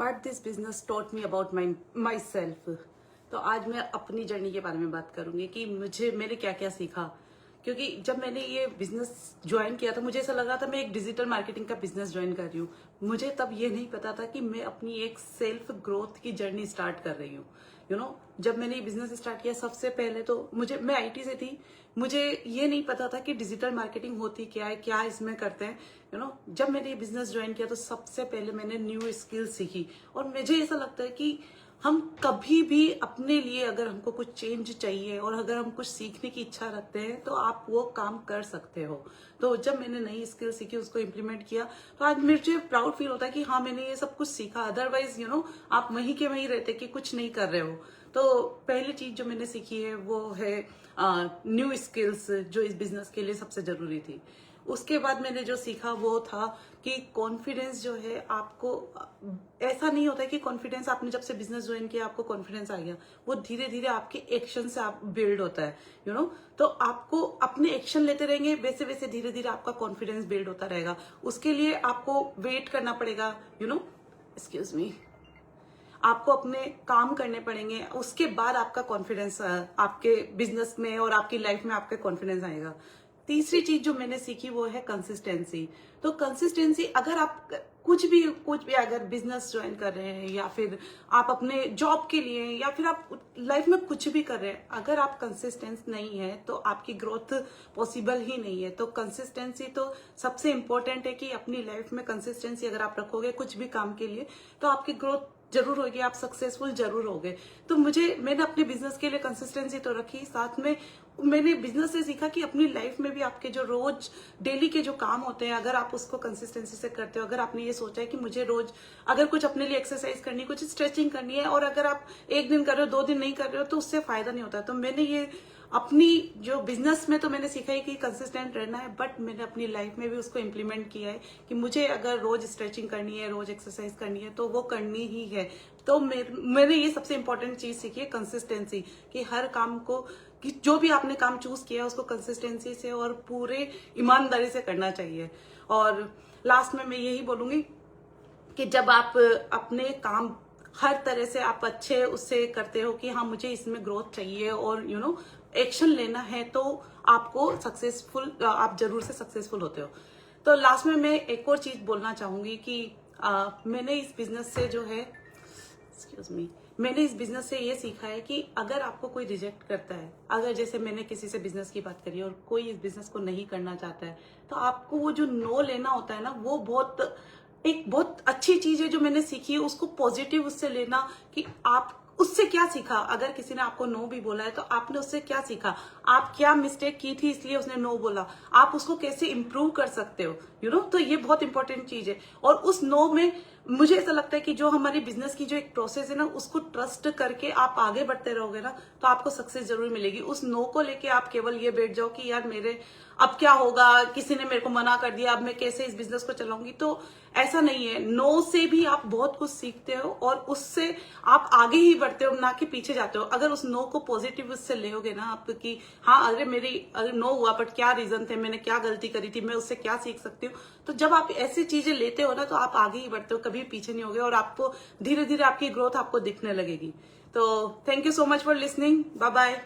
What this business taught me about my self. तो आज मैं अपनी जर्नी के बारे में बात करूंगी कि मैंने क्या क्या सीखा। क्योंकि जब मैंने ये बिजनेस ज्वाइन किया था मुझे ऐसा लगा था मैं एक डिजिटल मार्केटिंग का बिजनेस ज्वाइन कर रही हूँ। मुझे तब ये नहीं पता था कि मैं अपनी एक सेल्फ ग्रोथ की जर्नी स्टार्ट कर रही हूँ। जब मैंने ये बिजनेस स्टार्ट किया सबसे पहले तो मैं आईटी से थी। मुझे ये नहीं पता था कि डिजिटल मार्केटिंग होती क्या है, क्या इसमें करते हैं। जब मैंने ये बिजनेस ज्वाइन किया तो सबसे पहले मैंने न्यू स्किल सीखी। और मुझे ऐसा लगता है कि हम कभी भी अपने लिए अगर हमको कुछ चेंज चाहिए और अगर हम कुछ सीखने की इच्छा रखते हैं तो आप वो काम कर सकते हो। तो जब मैंने नई स्किल सीखी उसको इम्प्लीमेंट किया तो आज मुझे प्राउड फील होता है कि हाँ मैंने ये सब कुछ सीखा। अदरवाइज आप वहीं के वहीं रहते कि कुछ नहीं कर रहे हो। तो पहली चीज जो मैंने सीखी है वो है न्यू स्किल्स, जो इस बिजनेस के लिए सबसे जरूरी थी। उसके बाद मैंने जो सीखा वो था कि कॉन्फिडेंस जो है आपको, ऐसा नहीं होता है कि कॉन्फिडेंस आपने जब से बिजनेस ज्वाइन किया आपको कॉन्फिडेंस आ गया। वो धीरे धीरे आपके एक्शन से आप बिल्ड होता है। तो आपको अपने एक्शन लेते रहेंगे वैसे वैसे धीरे धीरे आपका कॉन्फिडेंस बिल्ड होता रहेगा। उसके लिए आपको वेट करना पड़ेगा। एक्सक्यूज मी, आपको अपने काम करने पड़ेंगे। उसके बाद आपका कॉन्फिडेंस आपके बिजनेस में और आपकी लाइफ में आपका कॉन्फिडेंस आएगा। तीसरी चीज जो मैंने सीखी वो है कंसिस्टेंसी। तो कंसिस्टेंसी, अगर आप कुछ भी अगर बिजनेस ज्वाइन कर रहे हैं या फिर आप अपने जॉब के लिए या फिर आप लाइफ में कुछ भी कर रहे हैं, अगर आप कंसिस्टेंस नहीं है तो आपकी ग्रोथ पॉसिबल ही नहीं है। तो कंसिस्टेंसी तो सबसे इंपॉर्टेंट है कि अपनी लाइफ में कंसिस्टेंसी अगर आप रखोगे कुछ भी काम के लिए तो आपकी ग्रोथ जरूर होगी, आप सक्सेसफुल जरूर होगे। तो मैंने अपने बिजनेस के लिए कंसिस्टेंसी तो रखी, साथ में मैंने बिजनेस से सीखा कि अपनी लाइफ में भी आपके जो रोज डेली के जो काम होते हैं अगर आप उसको कंसिस्टेंसी से करते हो, अगर आपने ये सोचा है कि मुझे रोज अगर कुछ अपने लिए एक्सरसाइज करनी है, कुछ स्ट्रेचिंग करनी है, और अगर आप एक दिन कर रहे हो 2 दिन नहीं कर रहे हो तो उससे फायदा नहीं होता। तो मैंने ये अपनी जो बिजनेस में तो मैंने सीखा है कि कंसिस्टेंट रहना है, बट मैंने अपनी लाइफ में भी उसको इम्प्लीमेंट किया है कि मुझे अगर रोज स्ट्रेचिंग करनी है, रोज एक्सरसाइज करनी है तो वो करनी ही है। तो मैंने ये सबसे इंपॉर्टेंट चीज सीखी है, कंसिस्टेंसी, कि हर काम को, कि जो भी आपने काम चूज किया उसको कंसिस्टेंसी से और पूरे ईमानदारी से करना चाहिए। और लास्ट में मैं यही बोलूंगी कि जब आप अपने काम हर तरह से आप अच्छे उससे करते हो कि हाँ मुझे इसमें ग्रोथ चाहिए और एक्शन लेना है, तो आपको सक्सेसफुल, आप जरूर से सक्सेसफुल होते हो। तो लास्ट में मैं एक और चीज बोलना चाहूंगी कि मैंने इस बिजनेस से जो है, एक्सक्यूज मी, मैंने इस बिजनेस से ये सीखा है कि अगर आपको कोई रिजेक्ट करता है, अगर जैसे मैंने किसी से बिजनेस की बात करी और कोई इस बिजनेस को नहीं करना चाहता है, तो आपको वो जो नो लेना होता है ना, वो बहुत अच्छी चीज है जो मैंने सीखी है। उसको पॉजिटिव उससे लेना कि आप उससे क्या सीखा। अगर किसी ने आपको नो भी बोला है तो आपने उससे क्या सीखा, आप क्या मिस्टेक की थी इसलिए उसने नो बोला, आप उसको कैसे इंप्रूव कर सकते हो। तो ये बहुत इंपॉर्टेंट चीज है। और उस नो में मुझे ऐसा लगता है कि जो हमारी बिजनेस की जो एक प्रोसेस है ना, उसको ट्रस्ट करके आप आगे बढ़ते रहोगे ना तो आपको सक्सेस जरूर मिलेगी। उस नो को लेके आप केवल ये बैठ जाओ कि यार मेरे अब क्या होगा, किसी ने मेरे को मना कर दिया, अब मैं कैसे इस बिजनेस को चलाऊंगी। तो ऐसा नहीं है, नो से भी आप बहुत कुछ सीखते हो और उससे आप आगे ही बढ़ते हो, ना कि पीछे जाते हो। अगर उस नो को पॉजिटिव उससे लेोगे ना आप कि हाँ अगर नो हुआ बट क्या रीजन थे, मैंने क्या गलती करी थी, मैं उससे क्या सीख सकती हूँ, तो जब आप ऐसी चीजें लेते हो ना तो आप आगे ही बढ़ते हो, कभी पीछे नहीं होगे और आपको धीरे धीरे आपकी ग्रोथ आपको दिखने लगेगी। तो thank you so much for listening, bye bye.